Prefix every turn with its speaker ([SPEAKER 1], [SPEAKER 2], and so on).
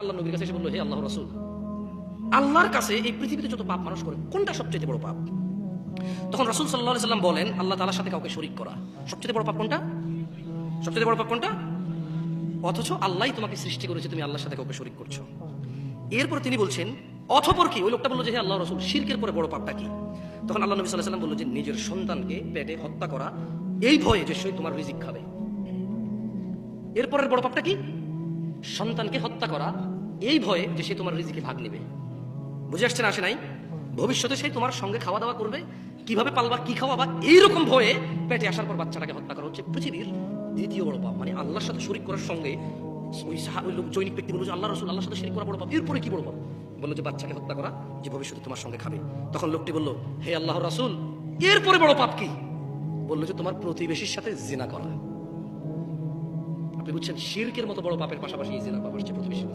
[SPEAKER 1] আল্লাহ নবীর কাছে এসে বলল, হে আল্লাহ রাসূল, আল্লাহর কাছে এই পৃথিবীতে যত পাপ মানুষ করে কোনটা সবচেয়ে বড় পাপ? তখন রাসূল সাল্লাল্লাহু আলাইহি সাল্লাম বলেন, আল্লাহ তাআলার সাথে কাউকে শরীক করা। সবচেয়ে বড় পাপ কোনটা? সবচেয়ে বড় পাপ কোনটা? অথচ আল্লাহই তোমাকে সৃষ্টি করেছে, তুমি আল্লাহর সাথে কাউকে শরীক করছো। এরপর তিনি বলছেন, অতঃপর কি? ওই লোকটা বলল যে হে আল্লাহ রাসূল, শিরকের পরে বড় পাপটা কি? তখন আল্লাহ নবী সাল্লাল্লাহু আলাইহি সাল্লাম বলল যে নিজের সন্তানকে পেটে হত্যা করা, এই ভয়ে যে সে তোমার রিজিক খাবে। এরপরের বড় পাপটা কি? সন্তানকে হত্যা করা, এই ভয়ে যে সে তোমার রিজিকে ভাগ নেবে। বুঝে আসছে না? আসে নাই? ভবিষ্যতে সে তোমার সঙ্গে খাওয়া দাওয়া করবে, কিভাবে পালবা, কি খাওয়াবা, এইরকম ভয়ে পেটে আসার পর বাচ্চাটাকে হত্যা করা হচ্ছে পৃথিবীর দ্বিতীয় বড় পাপ। মানে আল্লাহর সাথে শরীক করার সঙ্গে ওই লোক জৈনিক ব্যক্তি বলল যে আল্লাহ রাসূল, আল্লাহর সাথে শরীক করা বড় পাপ, এরপরে কি বড় পাপ? বললো যে বাচ্চাকে হত্যা করা, যে ভবিষ্যতে তোমার সঙ্গে খাবে। তখন লোকটি বলল, হে আল্লাহর রাসূল, এরপরে বড় পাপ কি? বললো যে তোমার প্রতিবেশীর সাথে জিনা করা। আপনি বুঝছেন, শিরকের মতো বড় পাপের পাশাপাশি এই জিনা পাপ আসছে প্রতিবেশী।